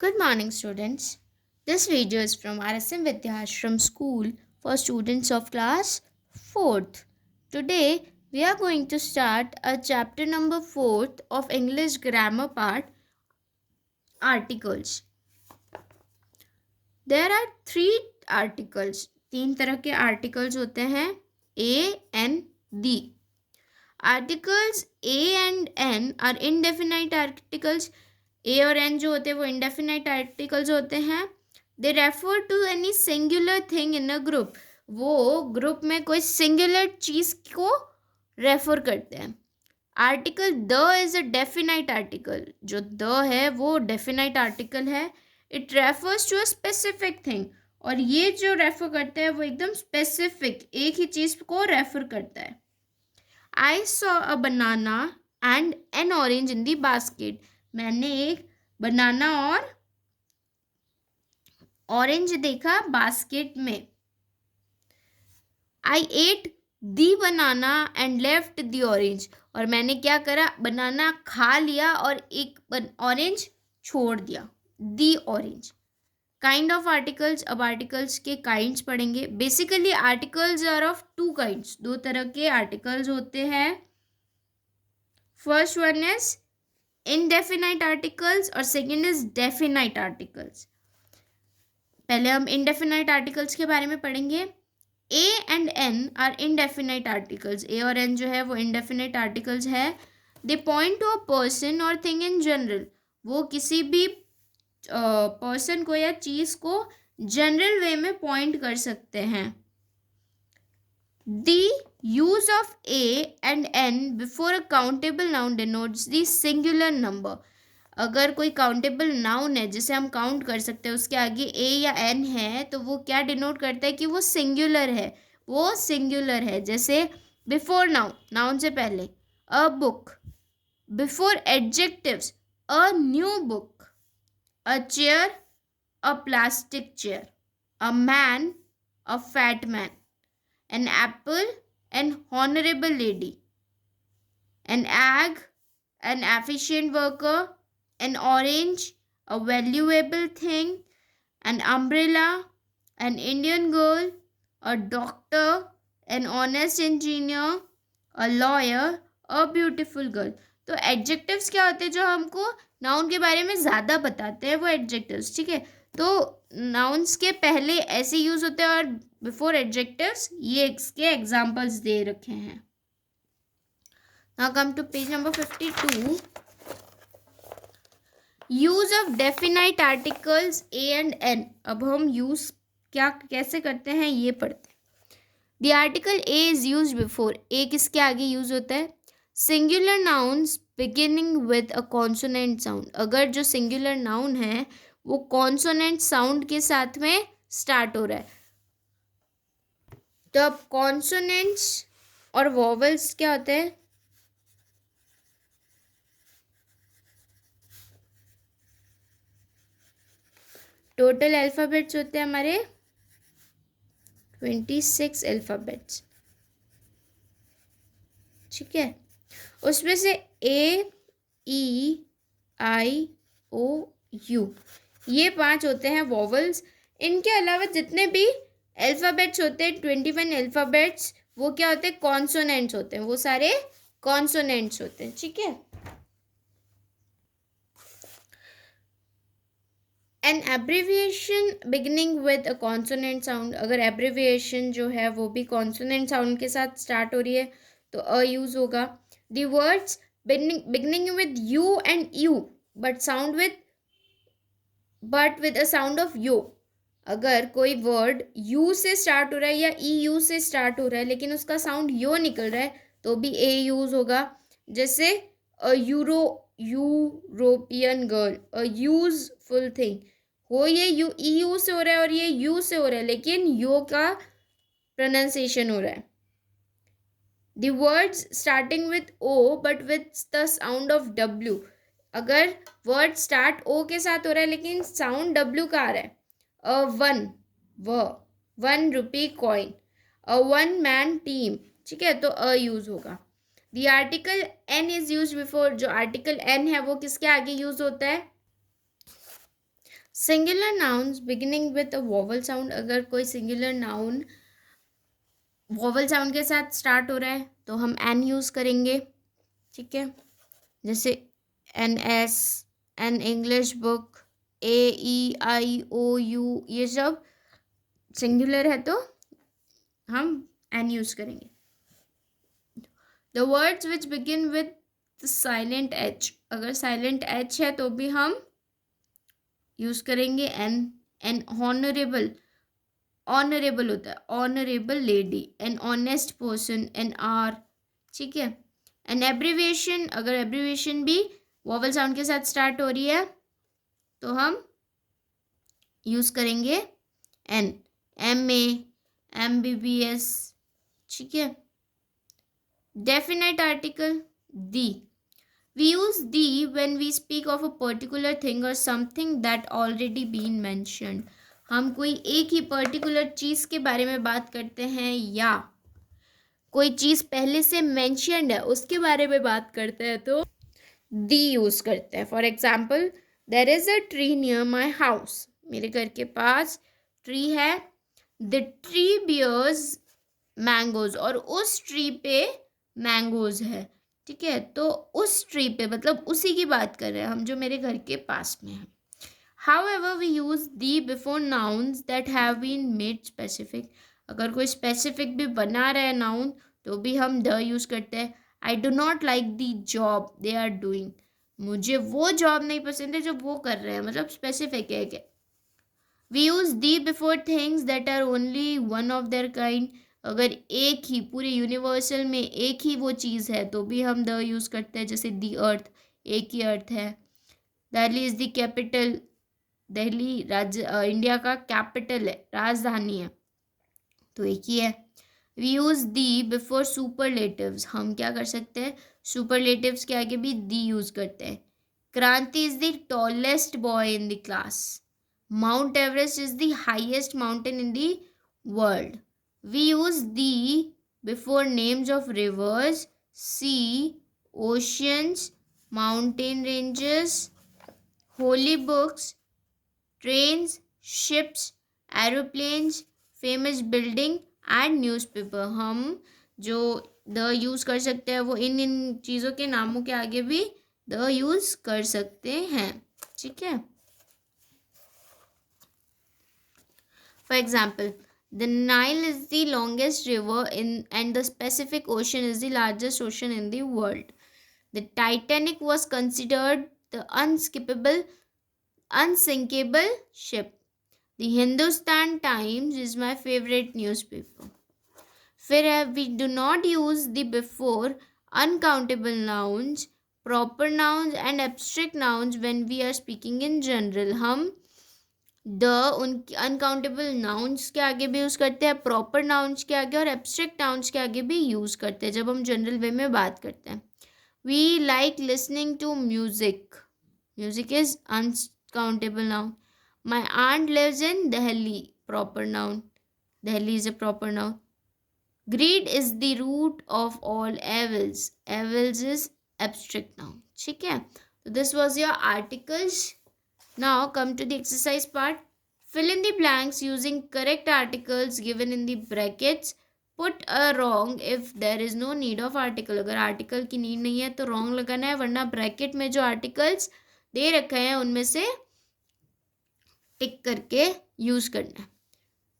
Good morning, students. This video is from RSM Vidyashram School for students of class 4th. Today, we are going to start a chapter number 4th of English grammar part articles. There are three articles. तीन तरह के articles होते हैं A and D. Articles A and N are indefinite articles. ए और N जो होते हैं वो इंडेफिनाइट आर्टिकल्स होते हैं. They refer to any singular thing in a group. वो ग्रुप में कोई सिंगुलर चीज को रेफर करते हैं. Article the is a definite article. जो द है वो डेफिनाइट आर्टिकल है. It refers to a specific thing. और ये जो रेफर करते हैं वो एकदम स्पेसिफिक एक ही चीज को रेफर करता है. I saw a banana and an orange in the basket. मैंने एक बनाना और ऑरेंज देखा बास्केट में. I ate the banana and left the orange. और मैंने क्या करा, बनाना खा लिया और एक ऑरेंज छोड़ दिया. The orange. Kind of articles. अब आर्टिकल्स के काइंड्स पढ़ेंगे. Basically articles are of two kinds. दो तरह के आर्टिकल्स होते हैं. First one is indefinite articles और सेकेंड इज definite articles. पहले हम indefinite articles के बारे में पढ़ेंगे. A and N are indefinite articles. A और N जो है वो indefinite articles है. They point to a person or thing in general. वो किसी भी person को या चीज़ को general way में point कर सकते हैं. The use of A and N before a countable noun denotes the singular number. अगर कोई काउंटेबल नाउन है जिसे हम काउंट कर सकते हैं उसके आगे ए या एन है तो वो क्या डिनोट करता है कि वो सिंगुलर है. वो सिंगुलर है. जैसे बिफोर नाउन, नाउन से पहले. A book. Before adjectives. A new book. A chair. A plastic chair. A man. A fat man. An apple, an honorable lady. An egg, an efficient worker. An orange, a valuable thing. An umbrella, an Indian girl. A doctor, an honest engineer. A lawyer, a beautiful girl. तो adjectives क्या होते हैं जो हमको noun के बारे में ज़्यादा बताते हैं, वो एडजेक्टिव्स. ठीक है. तो नाउन्स के पहले ऐसे यूज होते हैं और बिफोर एडजेक्टिव्स ये इसके एग्जाम्पल्स दे रखे हैं. Now come to page number 52. Use of definite articles a and an. अब हम यूज क्या कैसे करते हैं ये पढ़ते हैं. The article a is use before. A किसके आगे यूज होता है. Singular nouns beginning with a consonant sound. अगर जो सिंगुलर नाउन है वो कॉन्सोनेंट साउंड के साथ में स्टार्ट हो रहा है. तो अब कॉन्सोनेंट्स और वॉवल्स क्या होते हैं. टोटल अल्फ़ाबेट्स होते हैं हमारे 26 अल्फ़ाबेट्स. ठीक है. उसमें से ए ई आई ओ यू ये 5 होते हैं वॉवल्स. इनके अलावा जितने भी अल्फ़ाबेट्स होते हैं 21 अल्फ़ाबेट्स वो क्या होते हैं, कॉन्सोनेंट्स होते हैं. वो सारे कॉन्सोनेंट्स होते हैं. ठीक है. An abbreviation beginning with a consonant sound. अगर एब्रीविएशन जो है वो भी कॉन्सोनेंट साउंड के साथ स्टार्ट हो रही है तो अ यूज होगा. The words beginning with u and u but with a sound of yo. अगर कोई वर्ड यू से स्टार्ट हो रहा है या ई यू से स्टार्ट हो रहा है लेकिन उसका साउंड यो निकल रहा है तो भी ए यूज होगा. जैसे a European girl. A useful thing. हो ये यू ई यू से हो रहा है और ये यू से हो रहा है लेकिन यो का प्रोनाउंसिएशन हो रहा है. The words starting with O but with the sound of W. अगर वर्ड स्टार्ट ओ के साथ हो रहा है लेकिन साउंड डब्ल्यू का आ रहा है. A one rupee coin. A one man team. ठीक है. तो अ यूज होगा. The article an is use before. जो आर्टिकल एन है वो किसके आगे यूज होता है. Singular nouns beginning with a vowel sound, अगर कोई सिंगुलर नाउन वोवल साउंड के साथ स्टार्ट हो रहा है तो हम एन यूज़ करेंगे, ठीक है। जैसे an S, an English book, A E I O U, ये सब सिंगुलर है तो हम एन यूज़ करेंगे। The words which begin with silent H, अगर साइलेंट एच है तो भी हम यूज़ करेंगे एन। एन ऑनरेबल, ऑनरेबल होता है honourable lady, an honest person, an R, ठीक है। एन एब्रीविएशन, अगर एब्रीविएशन भी वोवल साउंड के साथ स्टार्ट हो रही है तो हम यूज़ करेंगे an. M A, M B B S, ठीक है। Definite article the, we use the when we speak of a particular thing or something that already been mentioned, हम कोई एक ही पर्टिकुलर चीज़ के बारे में बात करते हैं या कोई चीज़ पहले से मेंशन्ड है उसके बारे में बात करते हैं तो दी यूज़ करते हैं। For example, there is a tree near my house, मेरे घर के पास ट्री है। द ट्री बियर्स मैंगोज, और उस ट्री पे मैंगोज है, ठीक है। तो उस ट्री पे मतलब उसी की बात कर रहे हैं हम जो मेरे घर के पास में है। However, we use the before nouns that have been made specific, अगर कोई स्पेसिफिक भी बना रहा है नाउन तो भी हम द यूज़ करते हैं। I do not like the job they are doing, मुझे वो जॉब नहीं पसंद है जो वो कर रहे हैं, मतलब स्पेसिफिक है क्या। We use the before things that are only one of their kind, अगर एक ही पूरे यूनिवर्सल में एक ही वो चीज़ है तो भी हम द यूज़ करते हैं। जैसे दी अर्थ, एक ही अर्थ है। Delhi is the capital, Delhi राज्य इंडिया का कैपिटल है, राजधानी है, तो एक ही है। We use the before superlatives, हम क्या कर सकते हैं सुपरलेटिव्स के आगे भी दी यूज़ करते हैं। Kranti is the tallest boy in the class, Mount Everest is the highest mountain in the world. We use the before names of rivers, sea, oceans, mountain ranges, holy books, trains, ships, aeroplanes, famous building and newspaper, हम जो the use कर सकते हैं वो इन इन चीज़ों के नामों के आगे भी द यूज़ कर सकते हैं, ठीक है। For example, the Nile is the longest river in and the Pacific ocean is the largest ocean in the world. The Titanic was considered the unsinkable ship. The Hindustan Times is my favorite newspaper. फिर है, we do not use the before uncountable nouns, proper nouns and abstract nouns when we are speaking in general. हम the उन uncountable nouns के आगे भी use करते हैं, proper nouns के आगे और एब्स्ट्रैक्ट नाउन्स के आगे भी यूज़ करते हैं जब हम जनरल वे में बात करते हैं। We like listening to music, music is uncountable noun. My aunt lives in Delhi, proper noun. Delhi is a proper noun. Greed is the root of all evils. Evils is abstract noun. ठीक है, so this was your articles. Now come to the exercise part. Fill in the blanks using correct articles given in the brackets. Put a wrong if there is no need of article. अगर article की need नहीं है तो wrong लगाना है, वरना bracket में जो आर्टिकल्स दे रखे हैं उनमें से टिक करके यूज़ करना है।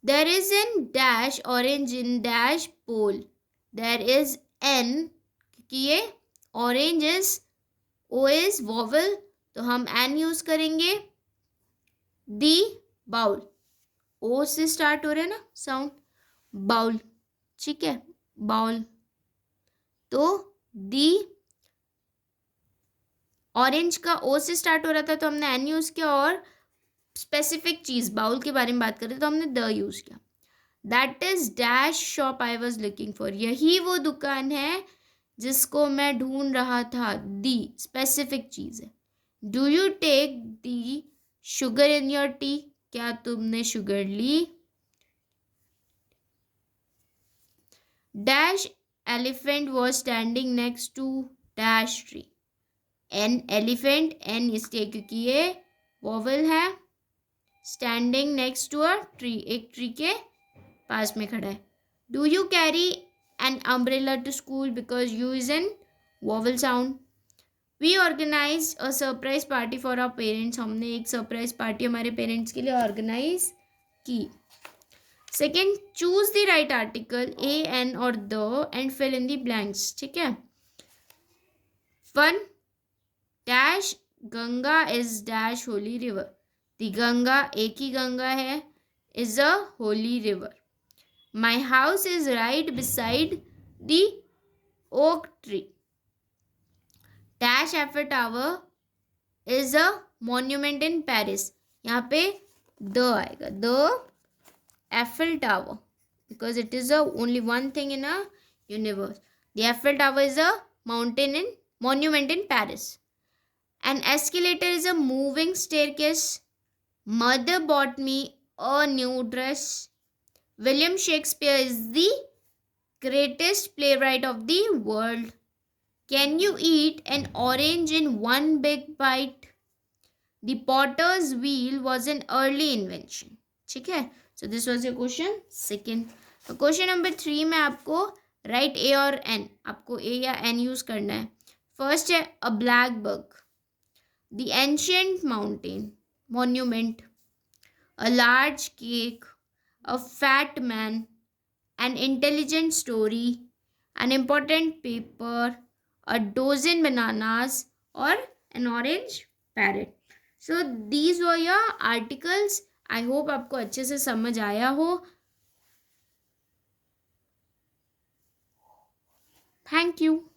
There is an dash orange in dash pole, there is an, क्योंकि ये orange is O is vowel तो हम एन यूज़ करेंगे। दी बाउल, ओ से स्टार्ट हो रहा है ना साउंड, बाउल, ठीक है, बाउल। तो दी ऑरेंज का ओ से स्टार्ट हो रहा था तो हमने एन यूज़ किया, और स्पेसिफिक चीज़ बाउल के बारे में बात करें तो हमने द यूज़ किया। That is dash shop I was looking for, यही वो दुकान है जिसको मैं ढूंढ रहा था। दी स्पेसिफिक चीज़ है। Do you take the sugar in your tea, क्या तुमने शुगर ली। Dash elephant was standing next to dash tree, an elephant, an इसलिए क्योंकि ये वॉवल है, standing next to a tree, एक ट्री के पास में खड़ा है. Do you carry an umbrella to school because U is an vowel sound. We organise a surprise party for our parents, हमने एक सरप्राइज पार्टी हमारे पेरेंट्स के लिए ऑर्गेनाइज की. Second, choose the right article a an or the and fill in the blanks. ठीक है. 1 dash Ganga is dash holy river. The Ganga, एक ही गंगा है, is a holy river. My house is right beside the oak tree. Dash Eiffel tower is a monument in Paris. यहाँ पे the आएगा, the Eiffel tower, because it is the only one thing in a universe. The Eiffel Tower is a monument in Paris. An escalator is a moving staircase. Mother bought me a new dress. William Shakespeare is the greatest playwright of the world. Can you eat an orange in one big bite? The potter's wheel was an early invention. ठीक है. So this was your question second. तो question number 3 में आपको right ए और N, आपको ए या N use करना है. फर्स्ट है a black bug, the ancient mountain monument, a large cake, a fat man, an intelligent story, an important paper, a dozen bananas और an orange parrot. So these were your articles. I hope आपको अच्छे से समझ आया हो. Thank you.